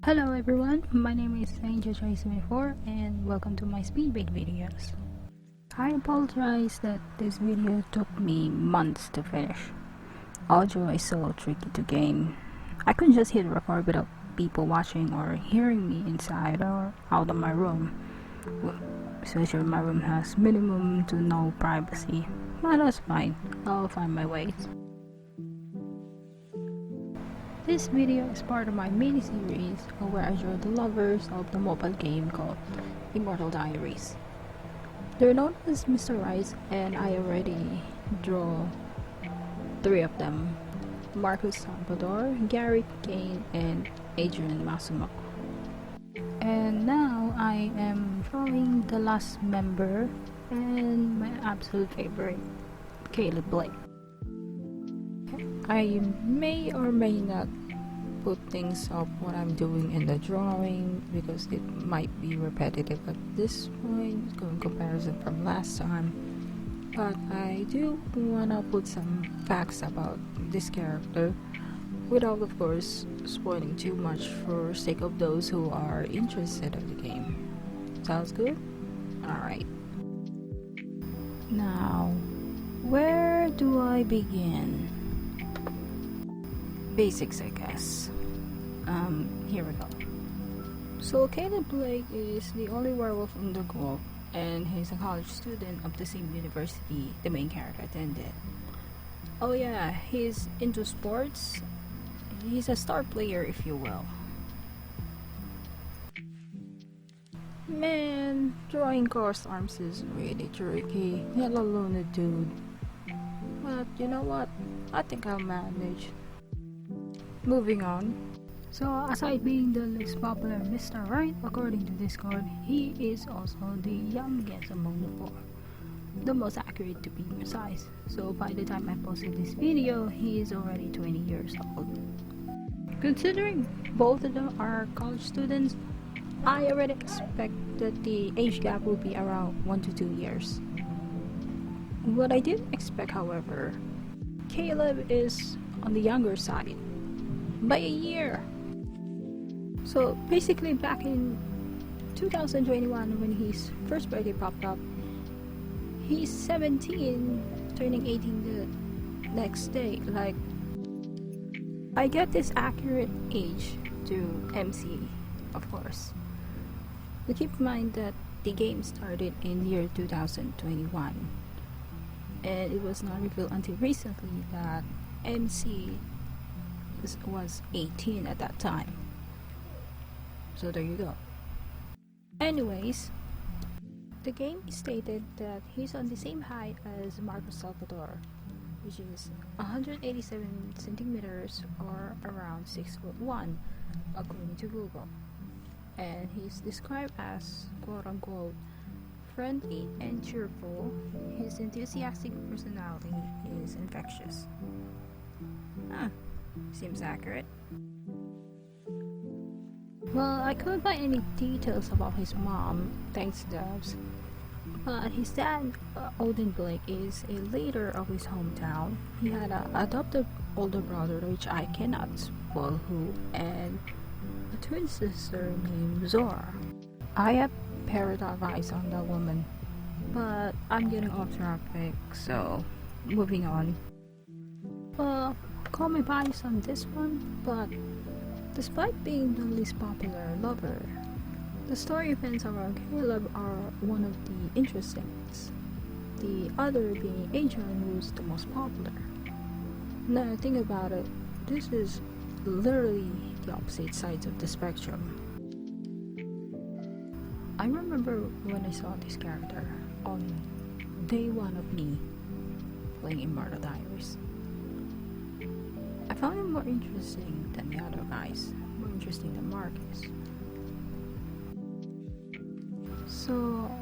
Hello everyone, my name is Angel24 and welcome to my Speedpaint videos. I apologize that this video took me months to finish. Audio is so tricky to game. I couldn't just hit record without people watching or hearing me inside or out of my room. Especially my room has minimum to no privacy. But that's fine, I'll find my ways. This video is part of my mini-series where I draw the lovers of the mobile game called Immortal Diaries. They're known as Mr. Rice and I already draw 3 of them: Marcus Salvador, Gary Kane, and Adrian Masumo. And now I am drawing the last member and my absolute favorite, Caleb Blake. I may or may not put things of what I'm doing in the drawing because it might be repetitive at this point in comparison from last time, but I do wanna put some facts about this character without of course spoiling too much for sake of those who are interested in the game. Sounds good? Alright. Now, where do I begin? Basics, I guess. Here we go. So Caleb Blake is the only werewolf in the group, and he's a college student of the same university the main character attended. Oh yeah, he's into sports. He's a star player, if you will. Man, drawing crossed arms is really tricky. Hello, Luna dude. But you know what? I think I'll manage. Moving on. So aside being the least popular Mr. Right according to Discord, he is also the youngest among the 4. The most accurate to be precise. So by the time I posted this video, he is already 20 years old. Considering both of them are college students, I already expect that the age gap will be around 1 to 2 years. What I didn't expect, however, Caleb is on the younger side by a year. So basically back in 2021 when his first birthday popped up, he's 17 turning 18 the next day. Like, I get this accurate age to MC, of course. But keep in mind that the game started in year 2021 and it was not revealed until recently that MC was 18 at that time. So there you go. Anyways, the game stated that he's on the same height as Marcus Salvador, which is 187 centimeters or around 6'1" according to Google. And he's described as quote-unquote friendly and cheerful. His enthusiastic personality is infectious. Seems accurate. Well, I couldn't find any details about his mom, thanks devs. But his dad, Odin Blake, is a leader of his hometown. He had an adopted older brother, which I cannot spoil who, and a twin sister named Zora. I have parrot eyes on that woman, but I'm getting off topic, so moving on. Call me biased on this one, but despite being the least popular lover, the story events around Caleb are one of the interesting ones. The other being Adrian, who's the most popular. Now think about it, this is literally the opposite sides of the spectrum. I remember when I saw this character on day 1 of me playing Immortal Diaries. I found him more interesting than the other guys, more interesting than Marcus. So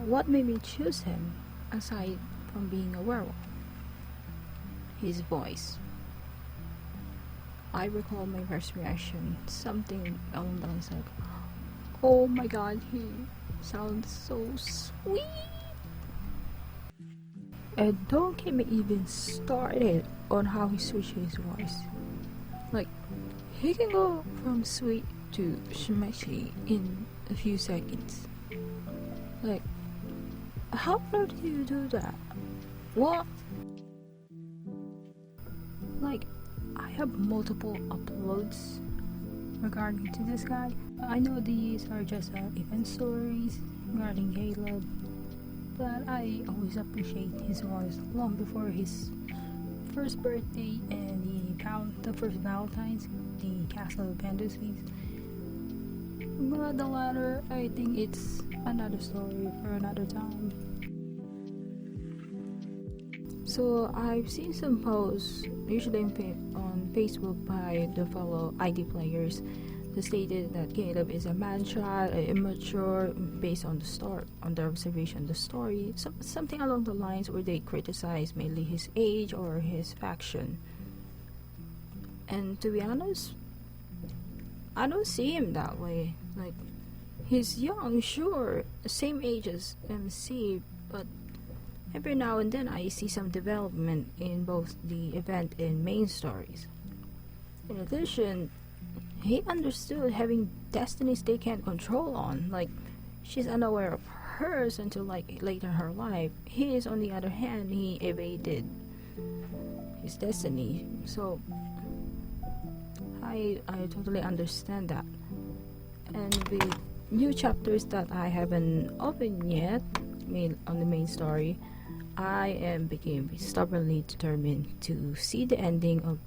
what made me choose him, aside from being a werewolf? His voice. I recall my first reaction, something along the lines like, oh my god, he sounds so sweet. And don't get me even started on how he switches his voice. Like, he can go from sweet to Shimeshi in a few seconds. Like, how do you do that? What? Like, I have multiple uploads regarding to this guy. I know these are just event stories regarding Caleb, but I always appreciate his voice long before his first birthday and the first Valentine's, the Castle of Fantasies. But the latter, I think it's another story for another time. So I've seen some posts, usually on Facebook, by the fellow ID players, that stated that Caleb is a man-child, immature, based on the observation of the story, something along the lines where they criticize mainly his age or his faction. And to be honest, I don't see him that way. Like, he's young, sure, same age as MC, but every now and then I see some development in both the event and main stories. In addition, he understood having destinies they can't control on. Like, she's unaware of hers until like late in her life. His, on the other hand, he evaded his destiny. So I totally understand that. And with new chapters that I haven't opened yet, on the main story, I became stubbornly determined to see the ending of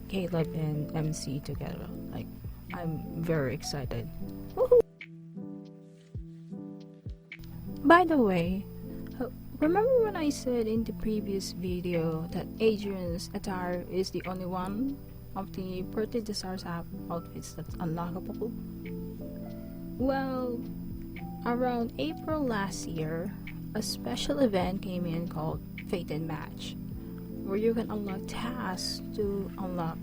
Caleb and MC together. Like, I'm very excited. Woohoo! By the way, remember when I said in the previous video that Adrian's attire is the only one of the Birthday Desires app outfits that's unlockable? Well, around April last year, a special event came in called Fate and Match, where you can unlock tasks to unlock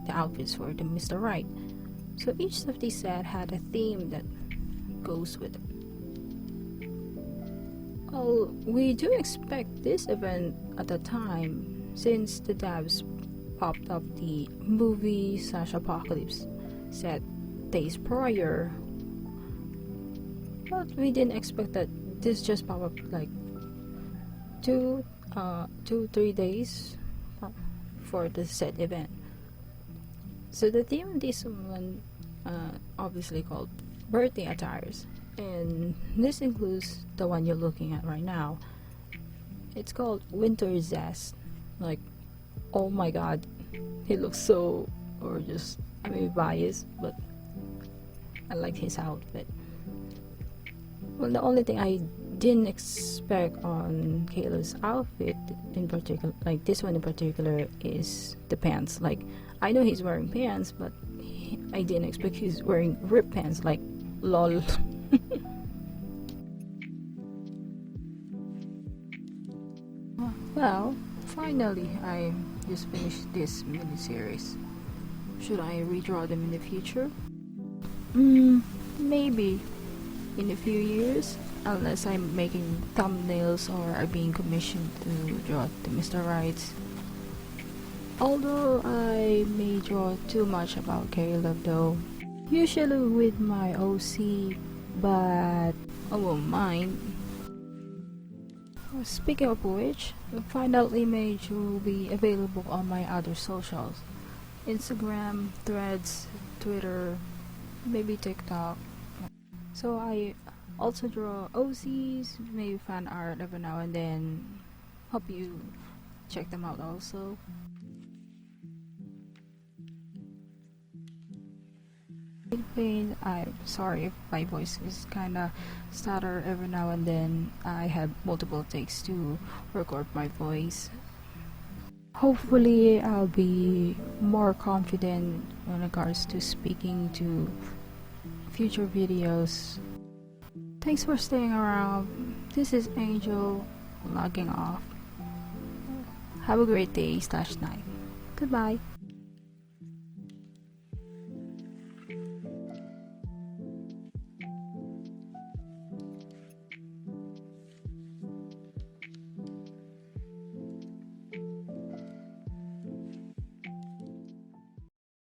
the outfits for the Mr. Right. So each of these set had a theme that goes with it. Well, we do expect this event at the time, since the devs popped up the movie/apocalypse set days prior. But we didn't expect that this just popped up like 2-3 days for the said event. So the theme of this one obviously called birthday attires, and this includes the one you're looking at right now. It's called Winter Zest. Like, oh my god, he looks so gorgeous. I may be biased, but I like his outfit. Well, the only thing I didn't expect on Kayla's outfit in particular, like this one in particular, is the pants. Like, I know he's wearing pants, but I didn't expect he's wearing ripped pants. Like, lol. Well, finally, I just finished this mini-series. Should I redraw them in the future? Maybe in a few years, unless I'm making thumbnails or are being commissioned to draw the Mr. Rights. Although I may draw too much about Caleb though, usually with my OC, but I won't mind. Speaking of which, the final image will be available on my other socials: Instagram, Threads, Twitter, maybe TikTok. So I also draw OCs, maybe fan art every now and then. Hope you check them out also. Speedpaint, I'm sorry if my voice is kinda stutter every now and then. I have multiple takes to record my voice. Hopefully I'll be more confident when it regards to speaking to future videos. Thanks for staying around. This is Angel logging off. Have a great day/night. Goodbye.